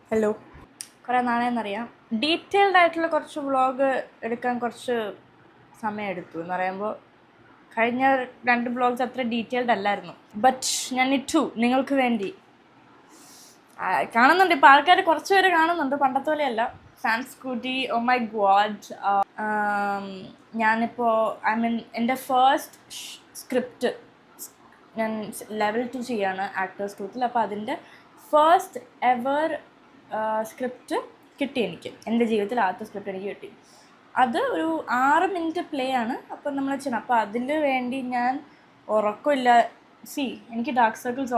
Hello. കുറേ നാളെയെന്നറിയാം detailed ആയിട്ടുള്ള കുറച്ച് വ്ളോഗ് എടുക്കാൻ കുറച്ച് സമയമെടുത്തു എന്ന് പറയുമ്പോൾ കഴിഞ്ഞ 2 വ്ളോഗ്സ് അത്ര ഡീറ്റെയിൽഡ് അല്ലായിരുന്നു. ബട്ട് ഞാൻ ഇട്ടു നിങ്ങൾക്ക് വേണ്ടി. കാണുന്നുണ്ട്, ഇപ്പോൾ ആൾക്കാർ കുറച്ച് പേര് കാണുന്നുണ്ട്, പണ്ടത്തെ പോലെയല്ല. ഫാൻസ് കൂട്ടി. Oh my God. ഞാനിപ്പോൾ എൻ്റെ ഫസ്റ്റ് സ്ക്രിപ്റ്റ് ഞാൻ ലെവൽ 2 ചെയ്യാണ് ആക്ടേഴ്സ് ഗ്രൂപ്പിൽ. അപ്പോൾ അതിൻ്റെ ഫസ്റ്റ് എവർ സ്ക്രിപ്റ്റ് കിട്ടി എനിക്ക്. എൻ്റെ ജീവിതത്തിൽ ആദ്യത്തെ സ്ക്രിപ്റ്റ് എനിക്ക് കിട്ടി. അത് ഒരു 6 മിനിറ്റ് പ്ലേ ആണ്. അപ്പോൾ നമ്മൾ ചെയ്യണം. അപ്പോൾ അതിന് വേണ്ടി ഞാൻ ഉറക്കമില്ല. എനിക്ക് ഡാർക്ക് സർക്കിൾസ്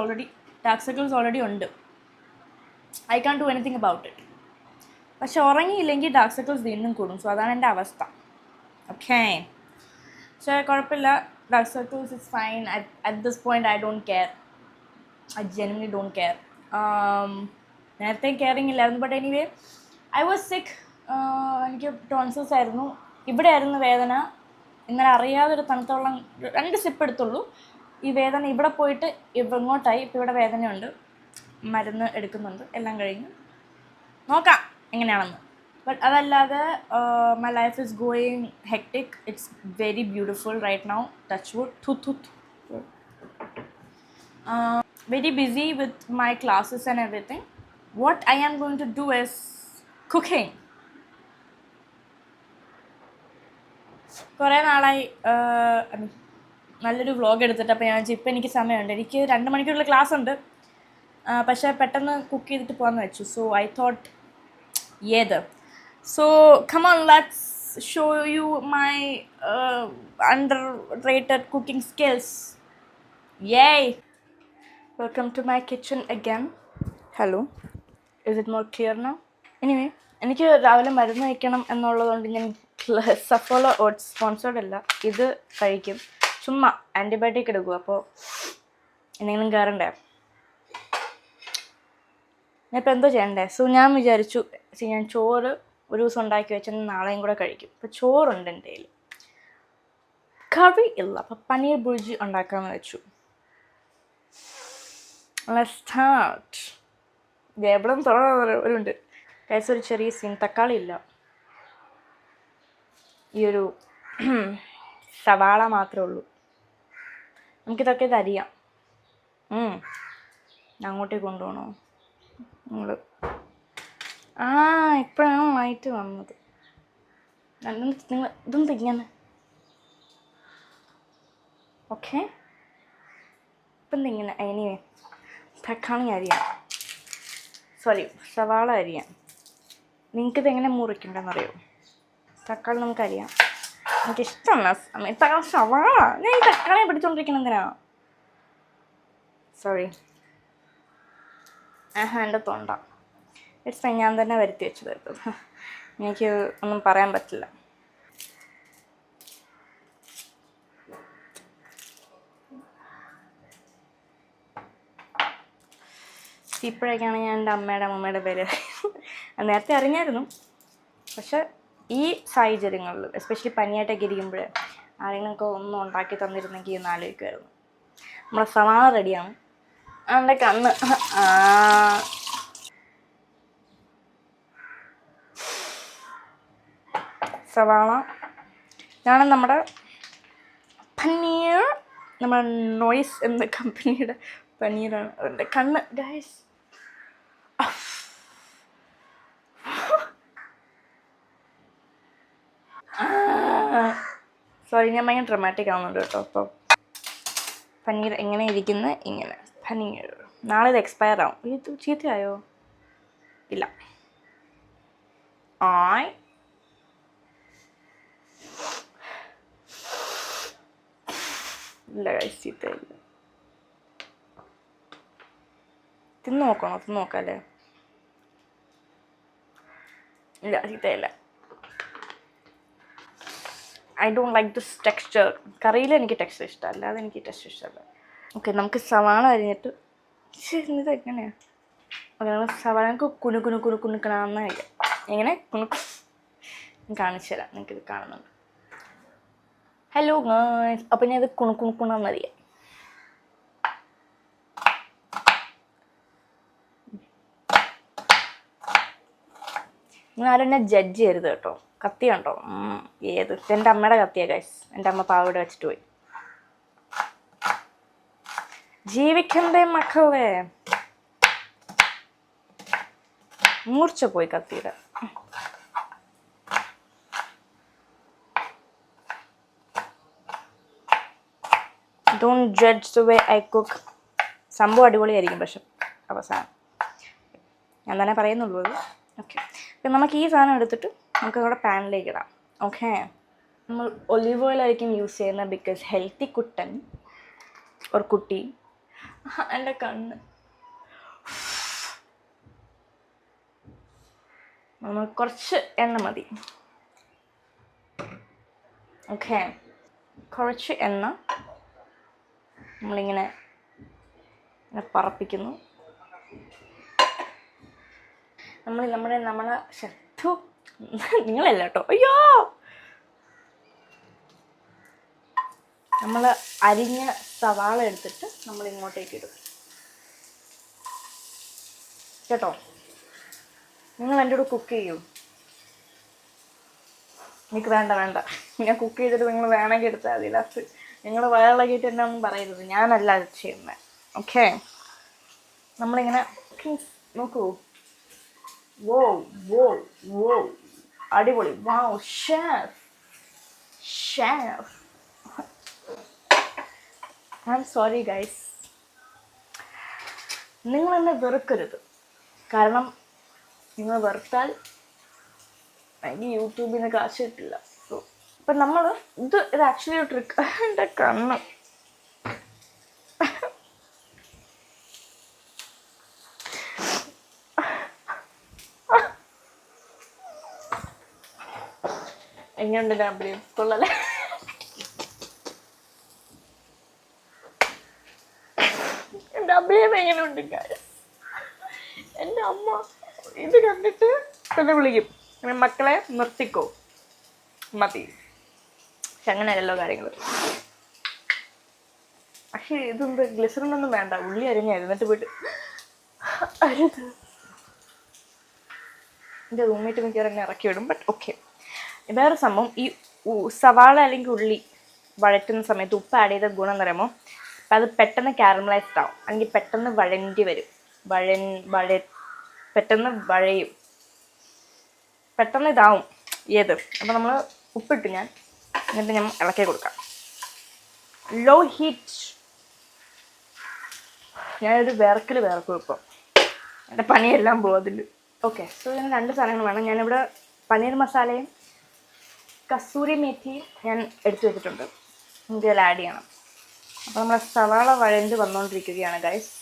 ഓൾറെഡി ഉണ്ട്. I can do anything about it. പക്ഷെ ഉറങ്ങിയില്ലെങ്കിൽ ഡാർക്ക് സർക്കിൾസ് വീണ്ടും കൂടും. സോ അതാണ് എൻ്റെ അവസ്ഥ. ഓക്കേ, പക്ഷേ കുഴപ്പമില്ല. Dark circles is fine. At this point I don't care. I genuinely don't care. നേരത്തെ കെയറിങ് ഇല്ലായിരുന്നു. ബട്ട് എനിവേ ഐ വാസ് സിക്ക്. എനിക്ക് ടോൺസിൽസ് ആയിരുന്നു. ഇവിടെ ആയിരുന്നു വേദന. ഇന്നലെ അറിയാതൊരു തണുത്തോളം 2 സിപ്പ് എടുത്തുള്ളൂ. ഈ വേദന ഇവിടെ പോയിട്ട് ഇങ്ങോട്ടായി. ഇപ്പോൾ ഇവിടെ വേദനയുണ്ട്. മരുന്ന് എടുക്കുന്നുണ്ട്. എല്ലാം കഴിഞ്ഞു. നോക്കാം എങ്ങനെയാണെന്ന്. ബട്ട് അതല്ലാതെ my life is going hectic. It's very beautiful right now. Touch wood. Very busy with my classes and everything. What I am going to do is cooking. കുറേ നാളായി നല്ലൊരു വ്ളോഗ് എടുത്തിട്ട്. അപ്പോൾ ഞാൻ ഇപ്പം എനിക്ക് സമയമുണ്ട്. എനിക്ക് 2 മണിക്കൂറുള്ള ക്ലാസ് ഉണ്ട്. പക്ഷേ പെട്ടെന്ന് കുക്ക് ചെയ്തിട്ട് പോകാമെന്ന് വെച്ചു. So I thought so come on, let's show you my underrated cooking skills. Yay. Welcome to my kitchen again. Hello. Is it more clear now? Anyway, എനിക്ക് രാവിലെ മരുന്ന് കഴിക്കണം എന്നുള്ളതുകൊണ്ട് ഞാൻ സഫോള ഓട്സ് സ്പോൺസേർഡ് അല്ല, ഇത് കഴിക്കും. ചുമ്മാ ആൻറ്റിബയോട്ടിക് എടുക്കും. അപ്പോൾ എന്തെങ്കിലും കയറണ്ടേ? ഞാൻ ഇപ്പോൾ എന്തോ ചെയ്യണ്ടേ? സോ ഞാൻ വിചാരിച്ചു ഞാൻ ചോറ് ഒരു ദിവസം ഉണ്ടാക്കി വെച്ചാൽ നാളെയും കൂടെ കഴിക്കും. അപ്പോൾ ചോറുണ്ട് എൻ്റെ കയ്യിൽ, കറി ഇല്ല. അപ്പോൾ പനീർ ബുർജി ഉണ്ടാക്കാമെന്ന് വെച്ചു. Let's start. എവിടെയും തുറന്നുണ്ട്. കേസ് ഒരു ചെറിയ സീൻ. തക്കാളി ഇല്ല. ഈ ഒരു സവാള മാത്രമേ ഉള്ളൂ. നമുക്കിതൊക്കെ അരിയാം. അങ്ങോട്ടേക്ക് കൊണ്ടുപോകണോ നിങ്ങൾ? ഇപ്പോഴാണ് ലൈറ്റ് വന്നത്. നിങ്ങൾ ഇതൊന്നും തിങ്ങനെ. ഓക്കെ, ഇപ്പം തിങ്ങനെ. എനിവേ, തക്കാളി അരിയാം. സവാള അരിയാം. നിങ്ങൾക്കിതെങ്ങനെ മുറിക്കണ്ടെന്നറിയോ? തക്കാളി നമുക്കറിയാം. എനിക്കിഷ്ടമല്ല സവാള. ഞാൻ ഈ തക്കാളിയെ പിടിച്ചോണ്ടിരിക്കണം എന്തിനാ? എൻ്റെ തൊണ്ട. ഇറ്റ്സ് ഞാൻ തന്നെ വരുത്തി വെച്ചത്. എനിക്ക് ഒന്നും പറയാൻ പറ്റില്ല. ഇപ്പോഴൊക്കെയാണ് ഞാൻ എൻ്റെ അമ്മയുടെ പേര് നേരത്തെ അറിഞ്ഞായിരുന്നു. പക്ഷെ ഈ സാഹചര്യങ്ങളിൽ എസ്പെഷ്യലി പനിയായിട്ടൊക്കെ ഇരിക്കുമ്പോൾ ആരെങ്കിലുമൊക്കെ ഒന്നും ഉണ്ടാക്കി തന്നിരുന്നെങ്കിൽ എന്ന് ആലോചിക്കുമായിരുന്നു. നമ്മളെ സവാള റെഡിയാണ്. എൻ്റെ കണ്ണ് സവാള ഇതാണ് നമ്മുടെ പനീർ. നമ്മുടെ നോയ്സ് എന്ന കമ്പനിയുടെ പനീറാണ്. അതിൻ്റെ കണ്ണ് ഗൈസ്. ഞാൻ ഭയങ്കര ഡ്രമാറ്റിക് ആവുന്നുണ്ട് കേട്ടോ. അപ്പോൾ പനീർ എങ്ങനെ ഇരിക്കുന്നത്? ഇങ്ങനെ പനീർ. നാളെ ഇത് എക്സ്പയർ ആവും. ഇത് ചീത്തയായോ? ഇല്ല. ഇല്ല ഗൈസ്, ചീത്തയില്ല. തിന്ന് നോക്കാം അല്ലേ? ഇല്ല, ചീത്തയില്ല. I don't like this texture. കറിയിൽ എനിക്ക് ടെക്സ്ചർ ഇഷ്ടമല്ല, അല്ലാതെ എനിക്ക് ടെക്സ്ചർ ഇഷ്ടമല്ല. ഓക്കെ, നമുക്ക് സവാള അരിഞ്ഞിട്ട് ഇത് എങ്ങനെയാണ്? ഓക്കെ, നമ്മൾ സവാള നമുക്ക് കുണുക്കണമെന്ന് കഴിക്കാം. എങ്ങനെ ഞാൻ കാണിച്ചു തരാം. നിങ്ങൾക്കിത് കാണുന്നുണ്ട്. Hello guys. അപ്പം ഞാൻ ഇത് കുണുക്കണമെന്നറിയാം. നിങ്ങൾ ആരും എന്നെ ജഡ്ജ് ചെയ്യരുത് കേട്ടോ. കത്തി കണ്ടോ? ഏത്? എൻ്റെ അമ്മയുടെ കത്തിയാണ് ഗൈസ്. എൻ്റെ അമ്മ പാവയുടെ വെച്ചിട്ട് പോയി. ജീവിക്കണ്ടേ മക്കളെ. മൂർച്ച പോയി കത്തിയുടെ. Don't judge the way I cook. സംഭവം അടിപൊളിയായിരിക്കും, പക്ഷെ അവസാനം ഞാൻ തന്നെ പറയുന്നുള്ളൂ അത്. ഓക്കെ, അപ്പം നമുക്ക് ഈ സാധനം എടുത്തിട്ട് നമുക്ക് നമ്മുടെ പാനിലേക്ക് ഇടാം. ഓക്കെ, നമ്മൾ ഒലിവ് ഓയിലായിരിക്കും യൂസ് ചെയ്യുന്നത്, ബിക്കോസ് ഹെൽത്തി കുട്ടൻ ഒരു കുട്ടി. എൻ്റെ കണ്ണ്. നമ്മൾ കുറച്ച് എണ്ണ മതി. ഓക്കെ, കുറച്ച് എണ്ണ നമ്മളിങ്ങനെ പറപ്പിക്കുന്നു. നമ്മളെ ശത്രു നിങ്ങളല്ല കേട്ടോ. അയ്യോ, നമ്മൾ അരിഞ്ഞ സവാള എടുത്തിട്ട് നമ്മൾ ഇങ്ങോട്ടേക്ക് ഇടും കേട്ടോ. നിങ്ങൾ എൻ്റെ കൂടെ കുക്ക് ചെയ്യൂ. എനിക്ക് വേണ്ട, ഞാൻ കുക്ക് ചെയ്തിട്ട് നിങ്ങൾ വേണമെങ്കിൽ എടുത്താൽ മതി. ലാസ്റ്റ് നിങ്ങൾ വയറിളകിയിട്ട് എന്നെ ഒന്നും പറയരുത്, ഞാനല്ല അത് ചെയ്യുന്നത്. ഓക്കെ, നമ്മളിങ്ങനെ നോക്കൂ. വോ വോ വോ, അടിപൊളി. Wow, chef. I am sorry guys, നിങ്ങളെന്നെ വെറുക്കരുത്. കാരണം നിങ്ങൾ വെറുത്താൽ എനിക്ക് യൂട്യൂബിൽ നിന്ന് കാശ് കിട്ടില്ല. സോ അപ്പം നമ്മൾ ഇത് ആക്ച്വലി ഒരു ട്രിക്ക്. എൻ്റെ കണ്ണ്. എങ്ങനെയുണ്ട് ഡബ്ല്യൂ? കൊള്ളല്ലേ? ഡബ്ല്യൂ എങ്ങനെയുണ്ട് ഗൈസ്? എൻ്റെ അമ്മ ഇത് കണ്ടിട്ട് പിന്നെ വിളിക്കും, മക്കളെ നിർത്തിക്കോ, മതി. പക്ഷെ അങ്ങനെയല്ലോ കാര്യങ്ങൾ. പക്ഷേ ഇതെന്ത് ഗ്ലിസറിനൊന്നും വേണ്ട, ഉള്ളി അരിഞ്ഞായിരുന്നു. എന്നിട്ട് പോയിട്ട് അരുത്. എൻ്റെ റൂംമേറ്റ് മിക്കവാറും എന്നെ ഇറക്കി വിടും. ബട്ട് ഓക്കെ, വേറെ സംഭവം, ഈ സവാള അല്ലെങ്കിൽ ഉള്ളി വഴറ്റുന്ന സമയത്ത് ഉപ്പ് ആഡ് ചെയ്ത ഗുണം എന്ന് പറയുമ്പോൾ അപ്പം അത് പെട്ടെന്ന് കാരമലൈസ്ഡ് ആവും, അല്ലെങ്കിൽ പെട്ടെന്ന് വഴണ്ടി വരും. പെട്ടെന്ന് വഴയും, പെട്ടെന്ന് ഇതാവും ഏത്. അപ്പം നമ്മൾ ഉപ്പിട്ട് എന്നിട്ട് ഞാൻ ഇളക്കി കൊടുക്കാം. Low heat. ഞാനൊരു വിറക്കും ഇപ്പം. എൻ്റെ പണിയെല്ലാം പോകും അതിൽ. ഓക്കെ, സോ ഇതിന് 2 സാധനങ്ങൾ വേണം. ഞാനിവിടെ പനീർ മസാലയും കസൂരി മേത്തിയും ഞാൻ എടുത്തു വെച്ചിട്ടുണ്ട്. ഇതിൽ ആഡ് ചെയ്യണം. അപ്പോൾ നമ്മുടെ സവാള വഴണ്ട് വന്നുകൊണ്ടിരിക്കുകയാണ് ഗൈസ്.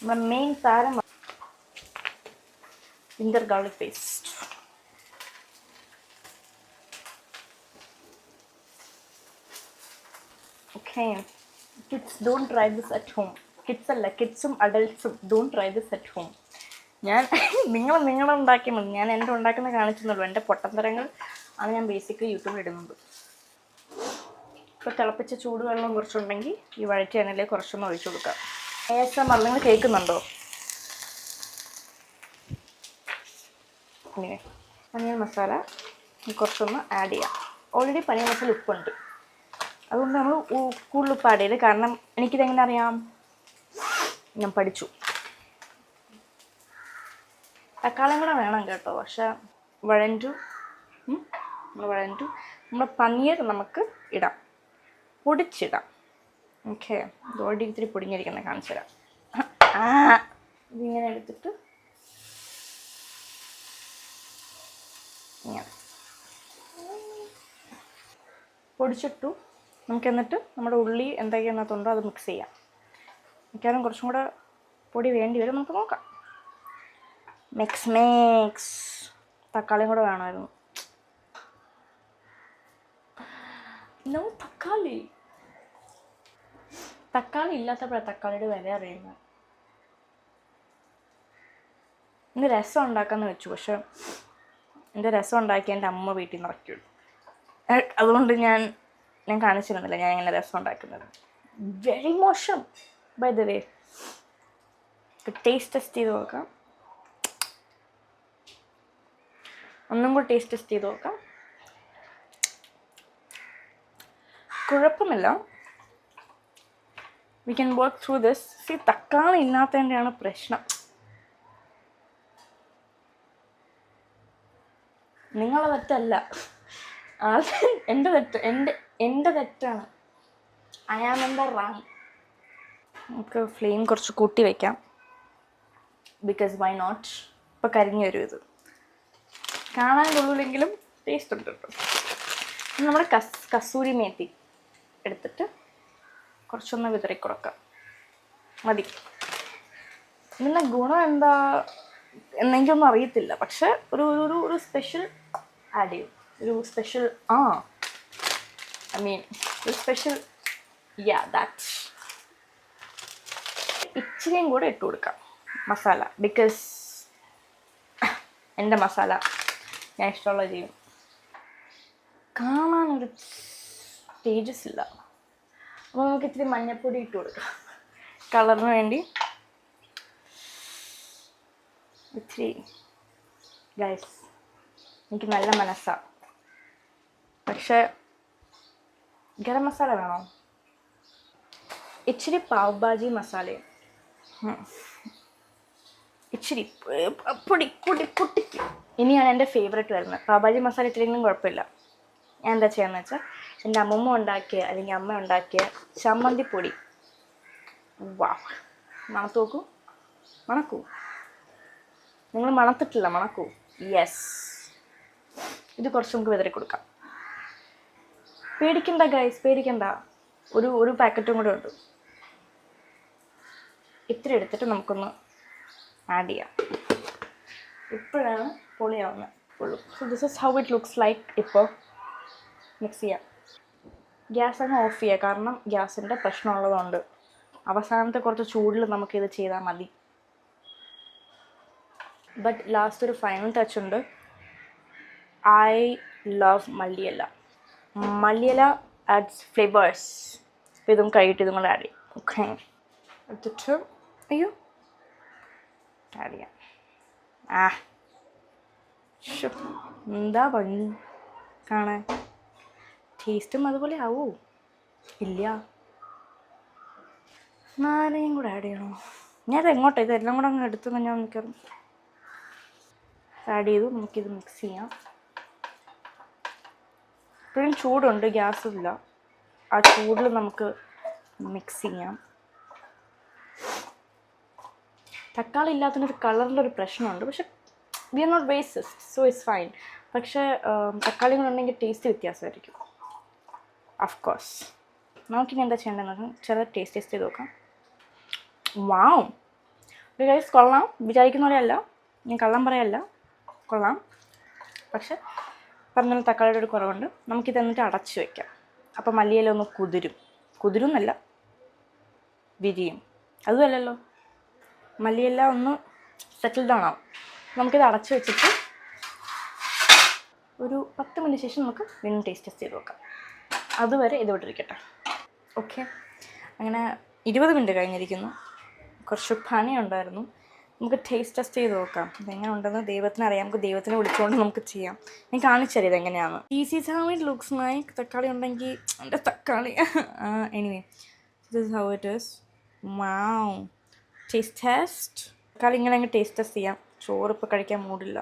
നമ്മുടെ മെയിൻ താരം ginger garlic paste. Okay, kids don't try this at home. Kids അല്ല, കിഡ്സും അഡൽട്ട്സും don't try this at home. ഞാൻ നിങ്ങളുണ്ടാക്കിയാൽ മതി. ഞാൻ എൻ്റെ ഉണ്ടാക്കുന്ന കാണിച്ചെന്നുള്ളൂ. എൻ്റെ പൊട്ടത്തരങ്ങൾ ആണ് ഞാൻ ബേസിക്കലി യൂട്യൂബിൽ ഇടുന്നത്. ഇപ്പോൾ തിളപ്പിച്ച ചൂടുവെള്ളം കുറച്ചുണ്ടെങ്കിൽ ഈ വഴറ്റിയ എണ്ണയിലേക്ക് കുറച്ചൊന്ന് ഒഴിച്ചു കൊടുക്കാം. ASMR നിങ്ങൾ കേൾക്കുന്നുണ്ടോ? ഇങ്ങനെ പനീർ മസാല കുറച്ചൊന്ന് ആഡ് ചെയ്യാം. ഓൾറെഡി പനീർ മസാല ഉപ്പുണ്ട്, അതുകൊണ്ട് നമ്മൾ കൂടുതൽ ഉപ്പ് ആഡ് ചെയ്ത്. കാരണം എനിക്കിതെങ്ങനെ അറിയാം, ഞാൻ പഠിച്ചു. തക്കാളിയും കൂടെ വേണം കേട്ടോ, പക്ഷെ വഴണ്ടു. നമ്മുടെ പനീർ നമുക്ക് ഇടാം, പൊടിച്ചിടാം. ഓക്കെ, ഓൾറെഡി ഇത്തിരി പൊടിഞ്ഞിരിക്കുന്നത് കാണിച്ചു തരാം. ഇതിങ്ങനെ എടുത്തിട്ട് ഇങ്ങനെ പൊടിച്ചിട്ടു. നമുക്ക് എന്നിട്ട് നമ്മുടെ ഉള്ളി എന്തൊക്കെയാണെന്നുണ്ടോ അത് മിക്സ് ചെയ്യാം. മിക്കവാറും കുറച്ചും കൂടെ പൊടി വേണ്ടി വരും, നമുക്ക് നോക്കാം. മിക്സ്. തക്കാളിയും കൂടെ വേണമായിരുന്നു. നോ തക്കാളി ഇല്ലാത്തപ്പോഴാണ് തക്കാളിയുടെ വില അറിയുന്നത്. ഇന്ന് രസം ഉണ്ടാക്കാമെന്ന് വെച്ചു, പക്ഷെ എൻ്റെ രസം ഉണ്ടാക്കി എൻ്റെ അമ്മ വീട്ടിൽ നിന്ന് ഇറക്കി വിടും. അതുകൊണ്ട് ഞാൻ കാണിച്ചിരുന്നില്ല ഞാൻ എങ്ങനെ രസം ഉണ്ടാക്കുന്നത്. വെരി മോശം by the way. Taste test ചെയ്ത് നോക്കാം. ഒന്നും കൂടി ടേസ്റ്റ് ടെസ്റ്റ് ചെയ്ത് നോക്കാം. കുഴപ്പമില്ല. We can work through this. തക്കാളി ഇല്ലാത്തതിൻ്റെയാണ് പ്രശ്നം. നിങ്ങളെ തെറ്റല്ല, എൻ്റെ തെറ്റാണ്. I am in the wrong. നമുക്ക് ഫ്ലെയിം കുറച്ച് കൂട്ടി വയ്ക്കാം. Because why not? ഇപ്പോൾ കരിഞ്ഞു വരും. ഇത് കാണാൻ കൊള്ളില്ലെങ്കിലും ടേസ്റ്റ് ഉണ്ട് കേട്ടോ. നമ്മുടെ കസൂരി മേത്തി എടുത്തിട്ട് കുറച്ചൊന്ന് വിതറി കൊടുക്കാം. മതി. ഇതിൻ്റെ ഗുണം എന്താ എന്നെനിക്കൊന്നും അറിയത്തില്ല, പക്ഷെ ഒരു സ്പെഷ്യൽ ആഡ് ചെയ്യും. ഒരു സ്പെഷ്യൽ ഒരു സ്പെഷ്യൽ ദാറ്റ്സ്. ഇച്ചിരിയും കൂടെ ഇട്ട് കൊടുക്കാം മസാല. ബിക്കോസ് എൻ്റെ മസാല ഞാൻ ഇഷ്ടമുള്ള ചെയ്യും. കാണാനൊരു സ്റ്റേജസ് ഇല്ല. അപ്പോൾ നമുക്ക് ഇത്തിരി മഞ്ഞൾപ്പൊടി ഇട്ട് കൊടുക്കാം കളറിന് വേണ്ടി. ഇച്ചിരി ഗൈസ്, എനിക്ക് നല്ല മനസ്സാണ്, പക്ഷേ ഗരം മസാല വേണോ? ഇച്ചിരി പാവ് ഭാജി മസാലയും ഇച്ചിരി പൊട്ടിക്കും. ഇനിയാണ് എൻ്റെ ഫേവറേറ്റ് വരുന്നത്. പാവ് ഭാജി മസാല ഇത്തിരിയെങ്കിലും കുഴപ്പമില്ല. ഞാൻ എന്താ ചെയ്യാന്ന് വെച്ചാൽ എൻ്റെ അമ്മമ്മ ഉണ്ടാക്കിയ അല്ലെങ്കിൽ അമ്മ ഉണ്ടാക്കിയ ചമ്മന്തിപ്പൊടി. വാ, മണത്ത് നോക്കൂ. മണക്കൂ. നിങ്ങൾ മണത്തിട്ടില്ല, മണക്കൂ. യെസ്. ഇത് കുറച്ച് നമുക്ക് വിതറി കൊടുക്കാം. പേടിക്കണ്ട ഗൈസ്, പേടിക്കണ്ട. ഒരു പാക്കറ്റും കൂടെ ഉണ്ട്. ഇത്തിരി എടുത്തിട്ട് നമുക്കൊന്ന് ആഡ് ചെയ്യാം. ഇപ്പോഴാണ് പൊളിയാവുന്നത് ഉള്ളൂ. So this is how it looks like. ഇപ്പോൾ മിക്സ് ചെയ്യാം. ഗ്യാസ് അങ്ങ് ഓഫ് ചെയ്യുക, കാരണം ഗ്യാസിൻ്റെ പ്രശ്നമുള്ളതുകൊണ്ട്. അവസാനത്തെ കുറച്ച് ചൂടിൽ നമുക്കിത് ചെയ്താൽ മതി. ബട്ട് ലാസ്റ്റ് ഒരു ഫൈനൽ ടച്ച് ഉണ്ട്. ഐ ലവ് മല്ലിയില. മല്ലിയില ആഡ്സ് ഫ്ലേവേഴ്സ്. അപ്പോൾ ഇതും കഴിയിട്ട് ഇതും കൂടെ ആഡ് ചെയ്യും. ഓക്കെ, എടുത്തിട്ട് ആഡ് ചെയ്യാം. എന്താ ഭംഗി കാണാൻ. ടേസ്റ്റും അതുപോലെ ആവൂ. ഇല്ല, നാരയും കൂടെ ആഡ് ചെയ്യണോ? ഞാനത് എങ്ങോട്ടാണ് ഇതെല്ലാം കൂടെ അങ്ങ് എടുത്തു ഞാൻ മിക്കറും ആഡ് ചെയ്തു. നമുക്കിത് മിക്സ് ചെയ്യാം. ഇപ്പോഴും ചൂടുണ്ട്, ഗ്യാസില്ല. ആ ചൂടിൽ നമുക്ക് മിക്സ് ചെയ്യാം. തക്കാളി ഇല്ലാത്തതിനൊരു കളറിലൊരു പ്രശ്നമുണ്ട്, പക്ഷെ we are not racist, so it's fine. പക്ഷേ തക്കാളി കൂടെ ഉണ്ടെങ്കിൽ ടേസ്റ്റ് വ്യത്യാസമായിരിക്കും. Of course. നമുക്കിനി എന്താ ചെയ്യേണ്ടതെന്ന് പറഞ്ഞാൽ ചില ടേസ്റ്റ് ചെയ്ത് നോക്കാം. വാവ്, ഇത് ഗൈസ് കൊള്ളാം. വിചാരിക്കുന്ന പോലെയല്ല, ഞാൻ കള്ളം പറയല്ല, കൊള്ളാം. പക്ഷെ പറഞ്ഞാൽ തക്കാളിയുടെ ഒരു കുറവുണ്ട്. നമുക്കിത് എന്നിട്ട് അടച്ച് വയ്ക്കാം. അപ്പോൾ മല്ലിയില ഒന്ന് കുതിരും എന്നല്ല, വിരിയും. അതുമല്ലല്ലോ, മല്ലിയില ഒന്ന് സെറ്റിൽ ഡൗൺ ആവും. നമുക്കിത് അടച്ച് വെച്ചിട്ട് ഒരു 10 മിനിറ്റ് ശേഷം നമുക്ക് വീണ്ടും ടേസ്റ്റ് ചെയ്ത് നോക്കാം. അതുവരെ ഇത് വിട്ടിരിക്കട്ടെ. ഓക്കെ, അങ്ങനെ 20 മിനിറ്റ് കഴിഞ്ഞിരിക്കുന്നു. കുറച്ച് പണിയുണ്ടായിരുന്നു. നമുക്ക് ടേസ്റ്റ് ടെസ്റ്റ് ചെയ്ത് നോക്കാം. ഇതെങ്ങനെ ഉണ്ടെന്ന് ദൈവത്തിന് അറിയാം. നമുക്ക് ദൈവത്തിനെ വിളിച്ചുകൊണ്ട് നമുക്ക് ചെയ്യാം. ഞാൻ കാണിച്ചറിയാം ഇതെങ്ങനെയാണ്. Easy how it looks like. തക്കാളി ഉണ്ടെങ്കിൽ എൻ്റെ തക്കാളി. Anyway, this is how it is. Wow, taste test. തക്കാളി ഇങ്ങനെ അങ്ങ് ടേസ്റ്റ് ടെസ്റ്റ് ചെയ്യാം. ചോറ് ഇപ്പോൾ കഴിക്കാൻ മൂടില്ല.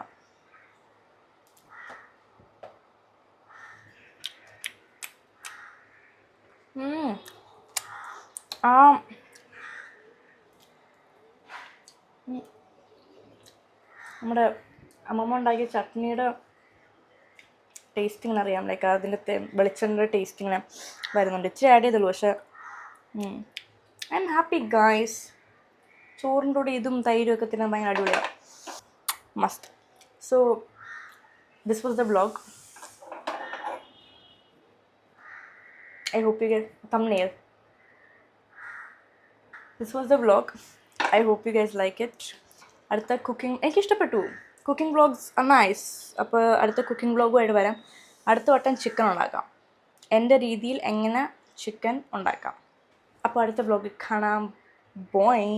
നമ്മുടെ അമ്മമ്മ ഉണ്ടാക്കിയ ചട്നിയുടെ ടേസ്റ്റിങ്ങനെ അറിയാം. ലൈക്ക് അതിൻ്റെ വെളിച്ചെണ്ണയുടെ ടേസ്റ്റിങ്ങനെ വരുന്നുണ്ട്. ഇച്ചിരി ആഡ് ചെയ്തുള്ളൂ, പക്ഷേ ഐ എം ഹാപ്പി ഗൈസ്. ചോറിൻ്റെ കൂടെ ഇതും തൈരും ഒക്കെ തിന്നാൻ ഭയങ്കര അടിപൊളിയാണ്. Must. So this was the vlog. I hope you get thumbnail. This was the vlog. I hope you guys like it. അടുത്ത കുക്കിംഗ് എനിക്ക് ഇഷ്ടപ്പെട്ടു. Cooking vlogs R nice. അപ്പോൾ അടുത്ത കുക്കിംഗ് വ്ളോഗുമായിട്ട് വരാം. അടുത്ത വട്ടം ചിക്കൻ ഉണ്ടാക്കാം. എൻ്റെ രീതിയിൽ എങ്ങനെ ചിക്കൻ ഉണ്ടാക്കാം. അപ്പോൾ അടുത്ത വ്ളോഗിൽ കാണാം. ബോയ്.